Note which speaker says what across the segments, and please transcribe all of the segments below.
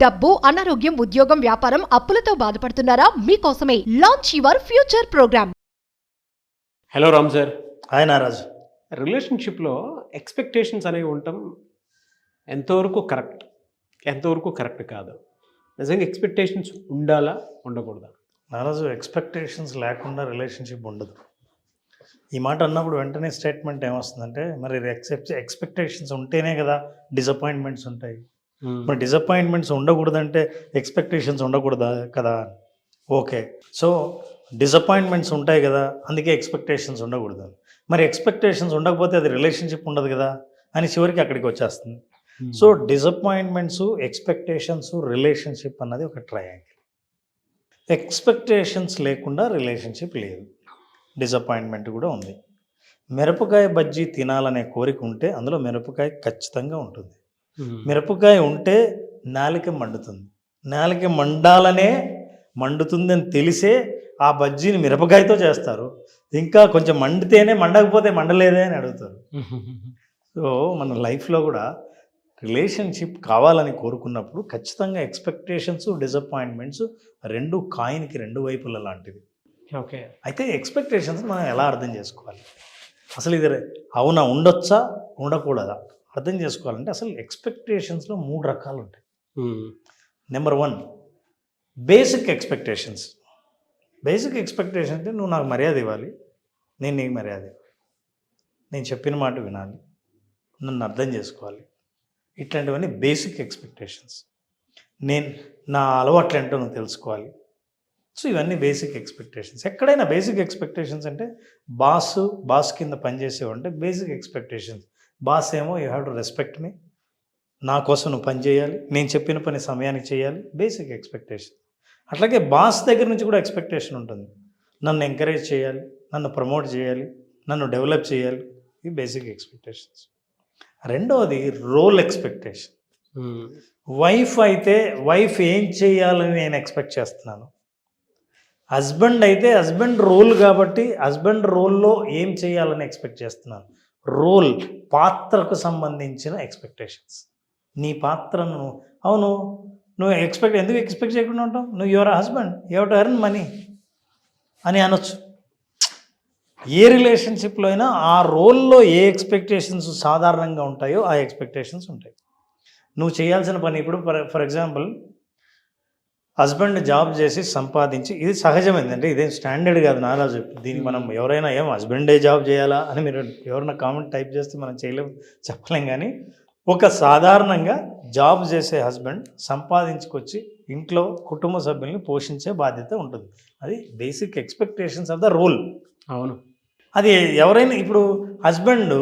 Speaker 1: డబ్బు, అనారోగ్యం, ఉద్యోగం, వ్యాపారం, అప్పులతో బాధపడుతున్నారా? మీకోసమే launch your future program.
Speaker 2: Hello Ram sir.
Speaker 3: Hi Naraju.
Speaker 2: రిలేషన్షిప్లో ఎక్స్పెక్టేషన్స్ అనేవి ఉండటం ఎంతవరకు కరెక్ట్, ఎంతవరకు కరెక్ట్ కాదు? నిజంగా ఎక్స్పెక్టేషన్స్ ఉండాలా, ఉండకూడదా?
Speaker 3: నారాజు, ఎక్స్పెక్టేషన్స్ లేకుండా రిలేషన్షిప్ ఉండదు. ఈ మాట అన్నప్పుడు వెంటనే స్టేట్మెంట్ ఏమొస్తుందంటే, మరి ఎక్స్పెక్టేషన్స్ ఉంటేనే కదా డిసప్పాయింట్మెంట్స్ ఉంటాయి. మరి డిసప్పాయింట్మెంట్స్ ఉండకూడదంటే ఎక్స్పెక్టేషన్స్ ఉండకూడదా కదా? ఓకే, సో డిసప్పాయింట్మెంట్స్ ఉంటాయి కదా, అందుకే ఎక్స్పెక్టేషన్స్ ఉండకూడదు. మరి ఎక్స్పెక్టేషన్స్ ఉండకపోతే అది రిలేషన్షిప్ ఉండదు కదా అని చివరికి అక్కడికి వచ్చేస్తుంది. సో డిసప్పాయింట్మెంట్స్, ఎక్స్పెక్టేషన్స్, రిలేషన్షిప్ అన్నది ఒక ట్రయాంగిల్. ఎక్స్పెక్టేషన్స్ లేకుండా రిలేషన్షిప్ లేదు, డిసప్పాయింట్మెంట్ కూడా ఉంది. మిరపకాయ బజ్జీ తినాలనే కోరిక ఉంటే అందులో మిరపకాయ ఖచ్చితంగా ఉంటుంది. మిరపకాయ ఉంటే నాలిక మండుతుంది, నాలిక మండాలనే మండుతుందని తెలిసే ఆ బజ్జీని మిరపకాయతో చేస్తారు. ఇంకా కొంచెం మండితేనే మండకపోతే మండలేదే అని అడుగుతారు. సో మన లైఫ్లో కూడా రిలేషన్షిప్ కావాలని కోరుకున్నప్పుడు ఖచ్చితంగా ఎక్స్పెక్టేషన్స్, డిసప్పాయింట్మెంట్స్ రెండు కాయిన్కి రెండు వైపుల లాంటివి.
Speaker 2: ఓకే,
Speaker 3: అయితే ఎక్స్పెక్టేషన్స్ మనం ఎలా అర్థం చేసుకోవాలి? అసలు ఇది అవునా, ఉండొచ్చా, ఉండకూడదా అర్థం చేసుకోవాలంటే అసలు ఎక్స్పెక్టేషన్స్లో 3 రకాలు ఉంటాయి. Number 1, basic expectations. Basic expectation అంటే నువ్వు నాకు మర్యాద ఇవ్వాలి, నేను నీకు మర్యాద ఇవ్వాలి, నేను చెప్పిన మాట వినాలి, నన్ను అర్థం చేసుకోవాలి. ఇట్లాంటివన్నీ బేసిక్ ఎక్స్పెక్టేషన్స్. నేను నా అలవాట్లు ఏంటో నువ్వు తెలుసుకోవాలి. సో ఇవన్నీ బేసిక్ ఎక్స్పెక్టేషన్స్. ఎక్కడైనా బేసిక్ ఎక్స్పెక్టేషన్స్ అంటే బాస్ కింద పనిచేసేవంటే బేసిక్ ఎక్స్పెక్టేషన్స్. బాస్ ఏమో యూ హ్యావ్ టు రెస్పెక్ట్ మీ, నా కోసం నువ్వు పని చేయాలి, నేను చెప్పిన పని సమయానికి చేయాలి, బేసిక్ ఎక్స్పెక్టేషన్. అట్లాగే బాస్ దగ్గర నుంచి కూడా ఎక్స్పెక్టేషన్ ఉంటుంది, నన్ను ఎంకరేజ్ చేయాలి, నన్ను ప్రమోట్ చేయాలి, నన్ను డెవలప్ చేయాలి. ఇవి బేసిక్ ఎక్స్పెక్టేషన్స్. రెండవది రోల్ ఎక్స్పెక్టేషన్. వైఫ్ అయితే వైఫ్ ఏం చేయాలని నేను ఎక్స్పెక్ట్ చేస్తున్నాను. హస్బెండ్ అయితే హస్బెండ్ రోల్ కాబట్టి హస్బెండ్ రోల్లో ఏం చేయాలని ఎక్స్పెక్ట్ చేస్తున్నాను. రోల్, పాత్రకు సంబంధించిన ఎక్స్పెక్టేషన్స్. నీ పాత్రను అవును నువ్వు ఎందుకు ఎక్స్పెక్ట్ చేయకుండా ఉంటావు? నువ్వు your husband, you have to earn money అని అనొచ్చు. ఏ రిలేషన్షిప్లో అయినా ఆ రోల్లో ఏ ఎక్స్పెక్టేషన్స్ సాధారణంగా ఉంటాయో ఆ ఎక్స్పెక్టేషన్స్ ఉంటాయి. నువ్వు చేయాల్సిన పని ఇప్పుడు ఫర్ ఎగ్జాంపుల్ హస్బెండ్ జాబ్ చేసి సంపాదించి, ఇది సహజమైందంటే ఇదేం స్టాండర్డ్ కాదు నారాజు. దీనికి మనం ఎవరైనా ఏం హస్బెండే జాబ్ చేయాలా అని మీరు ఎవరైనా కామెంట్ టైప్ చేస్తే మనం చెప్పలేం. కానీ ఒక సాధారణంగా జాబ్ చేసే హస్బెండ్ సంపాదించుకొచ్చి ఇంట్లో కుటుంబ సభ్యుల్ని పోషించే బాధ్యత ఉంటుంది. అది basic expectations of the role.
Speaker 2: అవును,
Speaker 3: అది ఎవరైనా ఇప్పుడు హస్బెండ్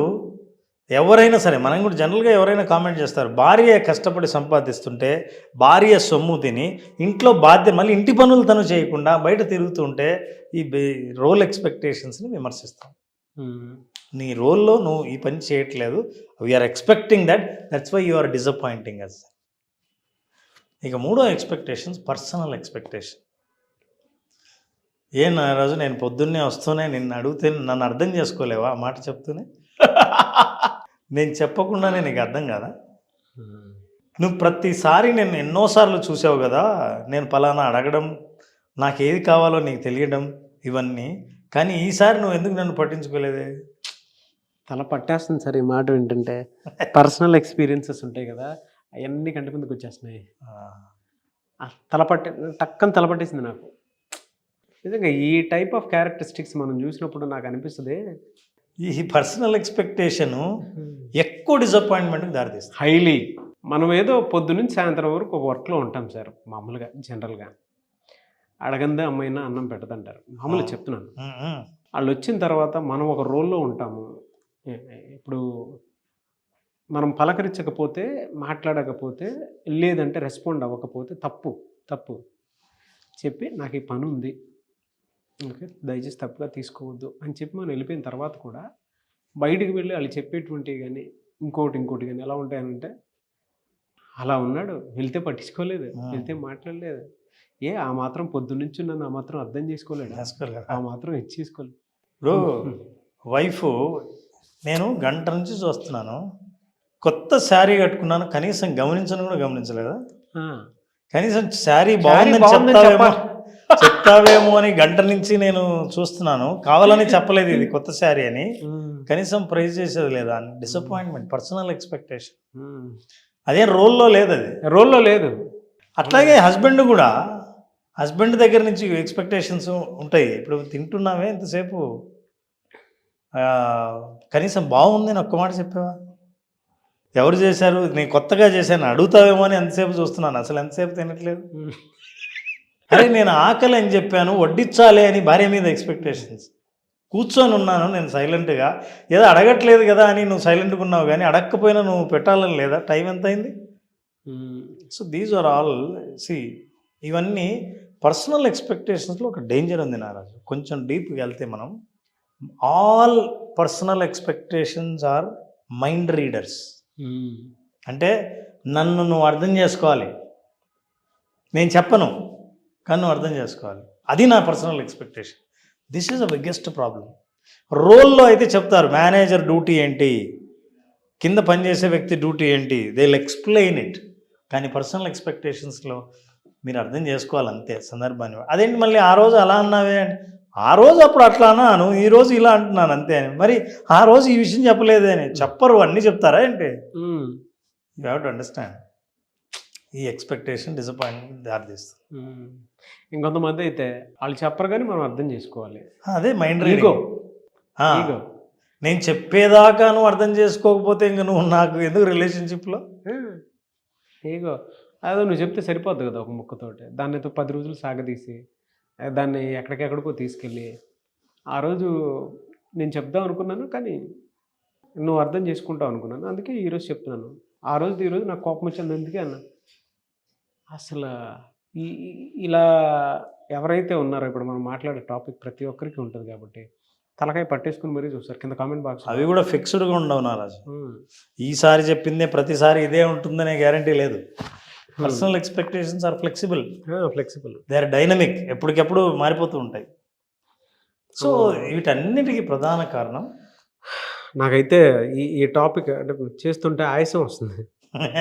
Speaker 3: ఎవరైనా సరే, మనం కూడా జనరల్గా ఎవరైనా కామెంట్ చేస్తారు, భార్య కష్టపడి సంపాదిస్తుంటే భార్య సొమ్ము తిని ఇంట్లో మళ్ళీ ఇంటి పనులు తను చేయకుండా బయట తిరుగుతుంటే ఈ రోల్ ఎక్స్పెక్టేషన్స్ని విమర్శిస్తాం. నీ రోల్లో నువ్వు ఈ పని చేయట్లేదు, we're expecting that's why you are disappointing us. ఇక మూడో ఎక్స్పెక్టేషన్స్ పర్సనల్ ఎక్స్పెక్టేషన్. నారాజు, నేను పొద్దున్నే వస్తూనే నిన్ను అడిగితే నన్ను అర్థం చేసుకోలేవా ఆ మాట చెప్తూనే? నేను చెప్పకుండానే నీకు అర్థం కదా? నువ్వు ప్రతిసారి నేను ఎన్నోసార్లు చూసావు కదా, నేను పలానా అడగడం, నాకు ఏది కావాలో నీకు తెలియడం, ఇవన్నీ. కానీ ఈసారి నువ్వు ఎందుకు నన్ను పట్టించుకోలేదే?
Speaker 2: తల పట్టేస్తుంది సార్ ఈ మాట వింటుంటే. పర్సనల్ ఎక్స్పీరియన్సెస్ ఉంటాయి కదా, అవన్నీ కంటి ముందుకు వచ్చేస్తున్నాయి. టక్కని తలపట్టేసింది నాకు. నిజంగా ఈ టైప్ ఆఫ్ క్యారెక్టరిస్టిక్స్ మనం చూసినప్పుడు నాకు అనిపిస్తుంది
Speaker 3: ఈ పర్సనల్ ఎక్స్పెక్టేషను ఎక్కువ డిసప్పాయింట్మెంట్కి దారితీస్తుంది.
Speaker 2: హైలీ. మనం ఏదో పొద్దునుంచి సాయంత్రం వరకు ఒక వర్క్లో ఉంటాం సార్. మామూలుగా జనరల్గా అడగందే అమ్మైనా అన్నం పెట్టదంటారు, మామూలుగా చెప్తున్నాను. వాళ్ళు వచ్చిన తర్వాత మనం ఒక రోల్లో ఉంటాము. ఇప్పుడు మనం పలకరించకపోతే, మాట్లాడకపోతే, లేదంటే రెస్పాండ్ అవ్వకపోతే తప్పు చెప్పి నాకు ఈ పని ఉంది, ఓకే దయచేసి తప్పుగా తీసుకోవద్దు అని చెప్పి మనం వెళ్ళిపోయిన తర్వాత కూడా బయటికి వెళ్ళి వాళ్ళు చెప్పేటువంటివి కానీ ఇంకోటి కానీ ఎలా ఉంటాయనంటే, అలా ఉన్నాడు, వెళ్తే పట్టించుకోలేదు, వెళ్తే మాట్లాడలేదు, ఆ మాత్రం పొద్దున్నుంచి నన్ను ఆ మాత్రం అర్థం చేసుకోలేడు, ఆ మాత్రం ఇచ్చేసుకోలేదు.
Speaker 3: ఇప్పుడు వైఫ్, నేను గంట నుంచి చూస్తున్నాను, కొత్త శారీ కట్టుకున్నాను, కనీసం గమనించను కూడా గమనించలేదా? కనీసం శారీ బాగుందని
Speaker 2: బాగుందని
Speaker 3: చెప్తావేమో అని గంట నుంచి నేను చూస్తున్నాను, కావాలని చెప్పలేదు ఇది కొత్త శారీ అని, కనీసం ప్రైజ్ చేసేది లేదా. డిసప్పాయింట్మెంట్, పర్సనల్ ఎక్స్పెక్టేషన్, అదేం రోల్లో లేదు, అది
Speaker 2: రోల్లో లేదు.
Speaker 3: అట్లాగే హస్బెండ్ కూడా, హస్బెండ్ దగ్గర నుంచి ఎక్స్పెక్టేషన్స్ ఉంటాయి. ఇప్పుడు తింటున్నావే ఇంతసేపు, కనీసం బాగుందని ఒక్క మాట చెప్పావా, ఎవరు చేశారు, నేను కొత్తగా చేశాను అడుగుతావేమో అని ఎంతసేపు చూస్తున్నాను, అసలు ఎంతసేపు తినట్లేదు. అరే నేను ఆకలి అని చెప్పాను, వడ్డించాలి అని భార్య మీద ఎక్స్పెక్టేషన్స్. కూర్చొని ఉన్నాను నేను సైలెంట్గా, ఏదో అడగట్లేదు కదా అని నువ్వు సైలెంట్గా ఉన్నావు, కానీ అడగకపోయినా నువ్వు పెట్టాలని లేదా, టైం ఎంత అయింది. సో దీస్ ఆర్ ఆల్ ఇవన్నీ పర్సనల్ ఎక్స్పెక్టేషన్స్లో ఒక డేంజర్ ఉంది నారాజు. కొంచెం డీప్గా వెళ్తే మనం, all personal expectations are mind readers. అంటే నన్ను నువ్వు అర్థం చేసుకోవాలి, నేను చెప్పను కానీ నువ్వు అర్థం చేసుకోవాలి, అది నా personal expectation. This is a biggest problem. రోల్లో అయితే చెప్తారు మేనేజర్ డ్యూటీ ఏంటి, కింద పనిచేసే వ్యక్తి డ్యూటీ ఏంటి, దే విల్ ఎక్స్ప్లెయిన్ ఇట్. కానీ పర్సనల్ ఎక్స్పెక్టేషన్స్లో మీరు అర్థం చేసుకోవాలి అంతే సందర్భాన్ని. అదేంటి మళ్ళీ ఆ రోజు అలా అన్నావే అంటే, ఆ రోజు అప్పుడు అట్లా అన్నాను, ఈరోజు ఇలా అంటున్నాను అంతే అని. మరి ఆ రోజు ఈ విషయం చెప్పలేదే అని చెప్పరు, అన్నీ చెప్తారా ఏంటి. You have to understand. ఈ ఎక్స్పెక్టేషన్ డిసప్పాయింట్మెంట్ దారితీస్తుంది.
Speaker 2: ఇంకొంతమంది అయితే వాళ్ళు చెప్పరు కానీ మనం అర్థం చేసుకోవాలి,
Speaker 3: అదే మైండ్
Speaker 2: ఈగో.
Speaker 3: నేను చెప్పేదాకా నువ్వు అర్థం చేసుకోకపోతే ఇంక నువ్వు నాకు ఎందుకు రిలేషన్షిప్లో.
Speaker 2: ఈగో అదో నువ్వు చెప్తే సరిపోద్ది కదా ఒక ముక్కతోటి, దాన్ని 10 రోజులు సాగదీసి దాన్ని ఎక్కడికెక్కడికో తీసుకెళ్ళి, ఆ రోజు నేను చెప్దాం అనుకున్నాను కానీ నువ్వు అర్థం చేసుకుంటావు అనుకున్నాను, అందుకే ఈరోజు చెప్తున్నాను. ఆ రోజు ఈరోజు నాకు కోపం వచ్చింది అందుకే అన్న. అసలు ఇలా ఎవరైతే ఉన్నారో, ఇప్పుడు మనం మాట్లాడే టాపిక్ ప్రతి ఒక్కరికి ఉంటుంది కాబట్టి తలకాయ పట్టేసుకుని మరీ చూస్తారు కింద కామెంట్ బాక్స్.
Speaker 3: అవి కూడా ఫిక్స్డ్గా ఉండవు నారాజు. ఈసారి చెప్పిందే ప్రతిసారి ఇదే ఉంటుందనే గ్యారంటీ లేదు. Personal expectations are flexible, they are dynamic, ఎప్పటికెప్పుడు మారిపోతూ ఉంటాయి. సో వీటన్నిటికీ ప్రధాన కారణం,
Speaker 2: నాకైతే ఈ టాపిక్ అంటే చేస్తుంటే ఆయాసం వస్తుంది,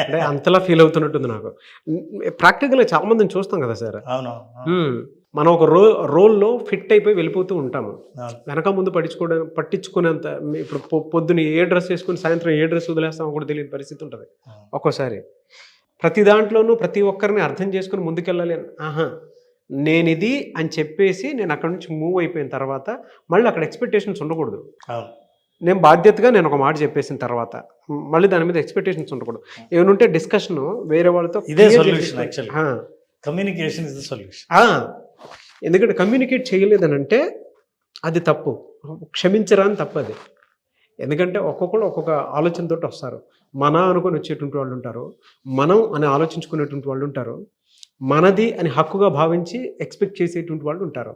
Speaker 2: అంటే అంతలా ఫీల్ అవుతున్నట్టుంది నాకు. ప్రాక్టికల్గా చాలా మందిని చూస్తాం కదా సార్.
Speaker 3: అవును,
Speaker 2: మనం ఒక రోల్లో ఫిట్ అయిపోయి వెళ్ళిపోతూ ఉంటాము, వెనక ముందు పట్టించుకునేంత. ఇప్పుడు పొద్దున ఏ డ్రెస్ వేసుకుని సాయంత్రం ఏ డ్రెస్ వదిలేస్తామో కూడా తెలియని పరిస్థితి ఉంటుంది ఒక్కోసారి. ప్రతి దాంట్లోనూ ప్రతి ఒక్కరిని అర్థం చేసుకుని ముందుకెళ్ళాలి. నేను ఇది అని చెప్పేసి నేను అక్కడ నుంచి మూవ్ అయిపోయిన తర్వాత మళ్ళీ అక్కడ ఎక్స్పెక్టేషన్స్ ఉండకూడదు. నేను బాధ్యతగా నేను ఒక మాట చెప్పేసిన తర్వాత మళ్ళీ దాని మీద ఎక్స్పెక్టేషన్స్ ఉండకూడదు. ఏమనుంటే డిస్కషన్ వేరే వాళ్ళతో,
Speaker 3: ఇదే solution actually. Communication is the solution.
Speaker 2: ఎందుకంటే కమ్యూనికేట్ చేయలేదని అంటే అది తప్పు, క్షమించరా అని తప్పు అది. ఎందుకంటే ఒక్కొక్కరు ఒక్కొక్క ఆలోచనతో వస్తారు. మన అనుకొని వచ్చేటువంటి వాళ్ళు ఉంటారు, మనం అని ఆలోచించుకునేటువంటి వాళ్ళు ఉంటారు, మనది అని హక్కుగా భావించి ఎక్స్పెక్ట్ చేసేటువంటి వాళ్ళు ఉంటారు.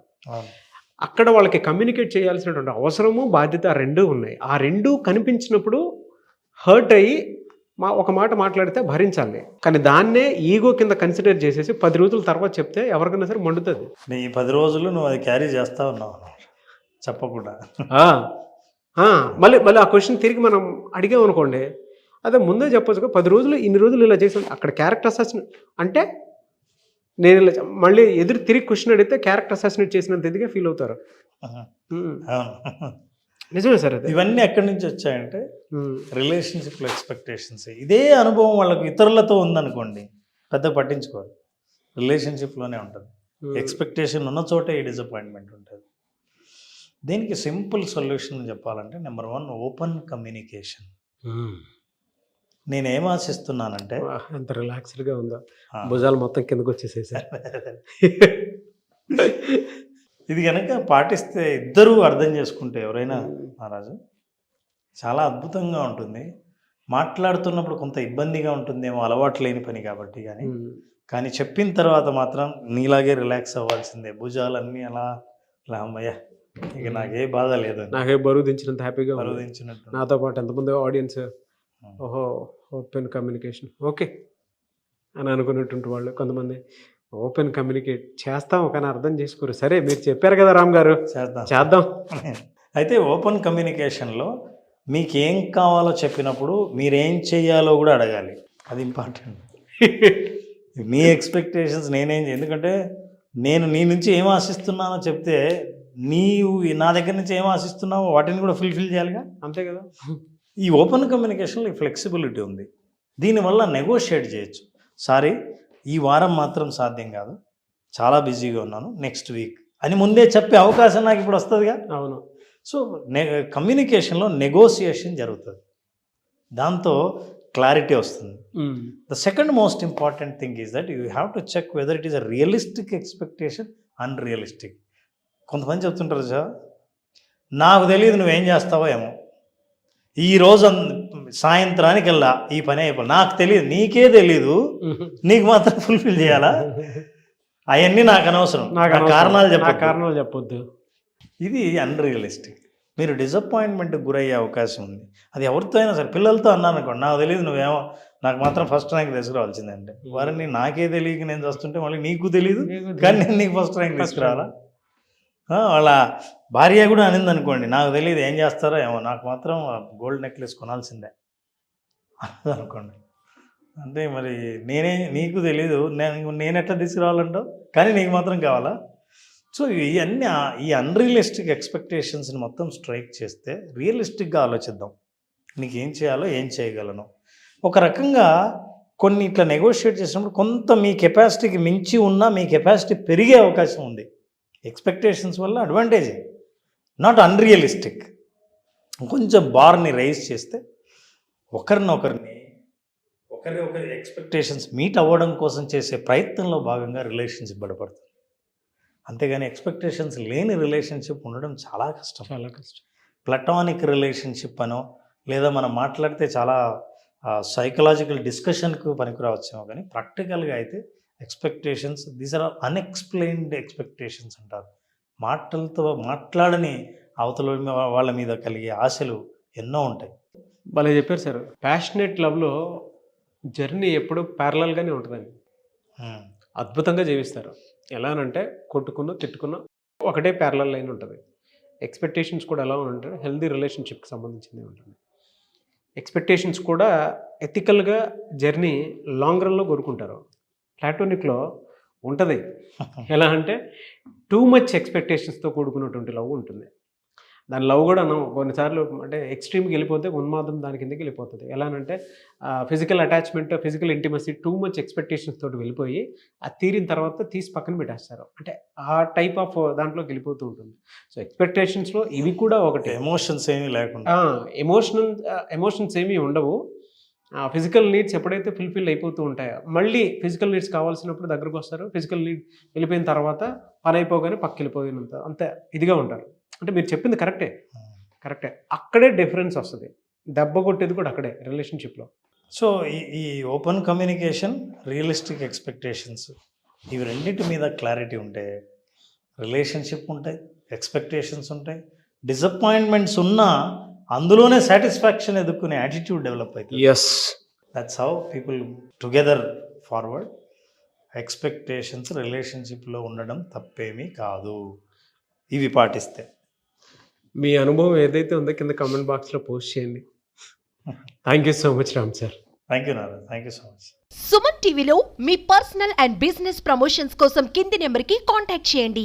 Speaker 2: అక్కడ వాళ్ళకి కమ్యూనికేట్ చేయాల్సినటువంటి అవసరము బాధ్యత రెండూ ఉన్నాయి. ఆ రెండూ కనిపించినప్పుడు హర్ట్ అయ్యి ఒక మాట మాట్లాడితే భరించాలి. కానీ దాన్నే ఈగో కింద కన్సిడర్ చేసేసి 10 రోజుల తర్వాత చెప్తే ఎవరికైనా సరే మండుతుంది.
Speaker 3: నీ 10 రోజులు నువ్వు అది క్యారీ చేస్తా ఉన్నావు చెప్పకుండా.
Speaker 2: మళ్ళీ ఆ క్వశ్చన్ తిరిగి మనం అడిగామనుకోండి, అదే ముందే చెప్పొచ్చు, 10 రోజులు ఇన్ని రోజులు ఇలా చేసాను. అక్కడ క్యారెక్టర్ అసాసినేట్ అంటే నేను ఇలా మళ్ళీ ఎదురు తిరిగి క్వశ్చన్ అడిగితే క్యారెక్టర్ అసాసినేట్ చేసినంత ఇదిగా ఫీల్ అవుతారు. నిజమే సార్. అది
Speaker 3: ఇవన్నీ ఎక్కడి నుంచి వచ్చాయంటే రిలేషన్షిప్లో ఎక్స్పెక్టేషన్స్. ఇదే అనుభవం వాళ్ళకు ఇతరులతో ఉందనుకోండి పెద్దగా పట్టించుకోరు, రిలేషన్షిప్లోనే ఉంటుంది. ఎక్స్పెక్టేషన్ ఉన్న చోటే ఈ డిసప్పాయింట్మెంట్ ఉంటుంది. దీనికి సింపుల్ సొల్యూషన్ చెప్పాలంటే నెంబర్ 1 ఓపెన్ కమ్యూనికేషన్. నేనేం ఆశిస్తున్నానంటే,
Speaker 2: ఎంత రిలాక్స్డ్గా ఉందో, భుజాలు మొత్తం కిందకు వచ్చేసేసారు.
Speaker 3: ఇది కనుక పాటిస్తే ఇద్దరూ అర్థం చేసుకుంటే ఎవరైనా మహారాజు చాలా అద్భుతంగా ఉంటుంది. మాట్లాడుతున్నప్పుడు కొంత ఇబ్బందిగా ఉంటుందేమో, అలవాటు లేని పని కాబట్టి, కానీ చెప్పిన తర్వాత మాత్రం నీలాగే రిలాక్స్ అవ్వాల్సిందే. భుజాలన్నీ అలా అమ్మయ్య ఇక నాకే బాధ లేదు,
Speaker 2: నాకే బరువు దించినంత హ్యాపీగా,
Speaker 3: బరువు దించినట్టు.
Speaker 2: నాతో పాటు ఎంతమంది ఆడియన్స్ ఓహో ఓపెన్ కమ్యూనికేషన్ ఓకే అని అనుకునేటువంటి వాళ్ళు కొంతమంది ఓపెన్ కమ్యూనికేట్ చేస్తాం కానీ అర్థం చేసుకోరు. సరే మీరు చెప్పారు కదా రామ్ గారు, చేద్దాం.
Speaker 3: అయితే ఓపెన్ కమ్యూనికేషన్లో మీకేం కావాలో చెప్పినప్పుడు మీరేం చేయాలో కూడా అడగాలి. అది ఇంపార్టెంట్. నీ ఎక్స్పెక్టేషన్స్ ఎందుకంటే నేను నీ నుంచి ఏం ఆశిస్తున్నానో చెప్తే నీవు నా దగ్గర నుంచి ఏం ఆశిస్తున్నావో వాటిని కూడా ఫుల్ఫిల్ చేయాలిగా.
Speaker 2: అంతే కదా.
Speaker 3: ఈ ఓపెన్ కమ్యూనికేషన్లో ఫ్లెక్సిబిలిటీ ఉంది. దీనివల్ల నెగోషియేట్ చేయొచ్చు. సారీ, ఈ వారం మాత్రం సాధ్యం కాదు, చాలా బిజీగా ఉన్నాను, నెక్స్ట్ వీక్ అని ముందే చెప్పే అవకాశం నాకు ఇప్పుడు వస్తుందిగా.
Speaker 2: అవును.
Speaker 3: సో కమ్యూనికేషన్లో నెగోసియేషన్ జరుగుతుంది, దాంతో క్లారిటీ వస్తుంది. The second most important thing is that you have to check whether it is a realistic expectation, unrealistic. కొంతమంది చెప్తుంటారు సార్, నాకు తెలియదు నువ్వేం చేస్తావో ఏమో, ఈరోజు సాయంత్రానికి వెళ్ళా ఈ పని అయిపోయి, నాకు తెలియదు, నీకే తెలీదు, నీకు మాత్రం ఫుల్ఫిల్ చేయాలా, అవన్నీ నాకు అనవసరం, కారణాలు చెప్పొద్దు. ఇది అన్రియలిస్టిక్. మీరు డిసప్పాయింట్మెంట్కి గురయ్యే అవకాశం ఉంది. అది ఎవరితో అయినా సరే, పిల్లలతో అన్నాను అనుకోండి, నాకు తెలియదు నువ్వేమో, నాకు మాత్రం ఫస్ట్ ర్యాంక్ తీసుకురావాల్సిందంటే, వారిని నాకే తెలియక నేను వస్తుంటే మళ్ళీ నీకు తెలియదు కానీ నేను నీకు ఫస్ట్ ర్యాంక్ తీసుకురావాలా. వాళ్ళ భార్య కూడా అనింది అనుకోండి, నాకు తెలియదు ఏం చేస్తారో ఏమో, నాకు మాత్రం గోల్డ్ నెక్లెస్ కొనాల్సిందే అనుకోండి. అంటే మరి నీకు తెలీదు, నేను ఎట్లా తీసుకురావాలంటావు, కానీ నీకు మాత్రం కావాలా. సో ఇవన్నీ ఈ అన్రియలిస్టిక్ ఎక్స్పెక్టేషన్స్ని మొత్తం స్ట్రైక్ చేస్తే రియలిస్టిక్గా ఆలోచిద్దాం, నీకు ఏం చేయాలో ఏం చేయగలను. ఒక రకంగా కొన్ని ఇట్లా నెగోషియేట్ చేసినప్పుడు కొంత మీ కెపాసిటీకి మించి ఉన్నా మీ కెపాసిటీ పెరిగే అవకాశం ఉంది. ఎక్స్పెక్టేషన్స్ వల్ల అడ్వాంటేజే, నాట్ అన్రియలిస్టిక్. కొంచెం బార్ని రైజ్ చేస్తే ఒకరి ఎక్స్పెక్టేషన్స్ మీట్ అవ్వడం కోసం చేసే ప్రయత్నంలో భాగంగా రిలేషన్షిప్ బలపడుతుంది. అంతేగాని ఎక్స్పెక్టేషన్స్ లేని రిలేషన్షిప్ ఉండడం చాలా కష్టం. ప్లటానిక్ రిలేషన్షిప్ అనో, లేదా మనం మాట్లాడితే చాలా సైకలాజికల్ డిస్కషన్కు పనికిరావచ్చేమో, కానీ ప్రాక్టికల్గా అయితే expectations, these are unexplained expectations అంటారు. మాటలతో మాట్లాడని అవతల వాళ్ళ మీద కలిగే ఆశలు ఎన్నో ఉంటాయి.
Speaker 2: భలే చెప్పారు సార్. ప్యాషనేట్ లవ్లో జర్నీ ఎప్పుడు ప్యారలల్గానే ఉంటుందండి, అద్భుతంగా జీవిస్తారు. ఎలా అంటే కొట్టుకున్నా తిట్టుకున్నా ఒకటే ప్యారలల్ లైన్ ఉంటుంది. ఎక్స్పెక్టేషన్స్ కూడా ఎలా ఉంటాయి, హెల్దీ రిలేషన్షిప్కి సంబంధించింది ఉంటుంది. ఎక్స్పెక్టేషన్స్ కూడా ఎథికల్గా జర్నీ లాంగ్ రన్లో కోరుకుంటారు. ప్లాటోనిక్లో ఉంటుంది. ఎలా అంటే టూ మచ్ ఎక్స్పెక్టేషన్స్తో కూడుకున్నటువంటి లవ్ ఉంటుంది. దాని లవ్ కూడా కొన్నిసార్లు అంటే ఎక్స్ట్రీమ్కి వెళ్ళిపోతే ఉన్మాదం దాని కిందకి వెళ్ళిపోతుంది. ఎలా అంటే physical attachment, physical intimacy too much expectations తోటి వెళ్ళిపోయి అది తీరిన తర్వాత తీసి పక్కన పెట్టేస్తారు. అంటే ఆ టైప్ ఆఫ్ దాంట్లోకి వెళ్ళిపోతూ ఉంటుంది. సో ఎక్స్పెక్టేషన్స్లో ఇవి కూడా ఒకటి.
Speaker 3: ఎమోషన్స్ ఏమీ లేకుండా,
Speaker 2: ఎమోషన్స్ ఏమీ ఉండవు. ఫిజికల్ నీడ్స్ ఎప్పుడైతే ఫుల్ఫిల్ అయిపోతూ ఉంటాయో మళ్ళీ ఫిజికల్ నీడ్స్ కావాల్సినప్పుడు దగ్గరకు వస్తారు. ఫిజికల్ నీడ్ వెళ్ళిపోయిన తర్వాత పని అయిపోగానే పక్కకి వెళ్ళిపోయినంత అంతే ఇదిగా ఉంటారు. అంటే మీరు చెప్పింది కరెక్టే. అక్కడే డిఫరెన్స్ వస్తుంది. దెబ్బ కొట్టేది కూడా అక్కడే రిలేషన్షిప్లో.
Speaker 3: సో ఈ ఓపెన్ కమ్యూనికేషన్, రియలిస్టిక్ ఎక్స్పెక్టేషన్స్, ఇవి రెండింటి మీద క్లారిటీ ఉంటే రిలేషన్షిప్ ఉంటాయి, ఎక్స్పెక్టేషన్స్ ఉంటాయి. డిసప్పాయింట్మెంట్స్ ఉన్నా అందులోనే సాటిస్ఫాక్షన్ ఎదుర్కొనే యాటిట్యూడ్ డెవలప్ అవుతుంది. That's how people together forward. Expectations రిలేషన్షిప్లో ఉండడం తప్పేమీ కాదు, ఇవి పాటిస్తే.
Speaker 2: మీ అనుభవం ఏదైతే ఉందో కింద కామెంట్ బాక్స్లో పోస్ట్ చేయండి. Thank you so much Ram sir.
Speaker 3: Thank you Narayana, thank you so much.
Speaker 1: Suman టీవీలో మీ పర్సనల్ అండ్ బిజినెస్ ప్రమోషన్స్ కోసం కింది నెంబర్కి కాంటాక్ట్ చేయండి.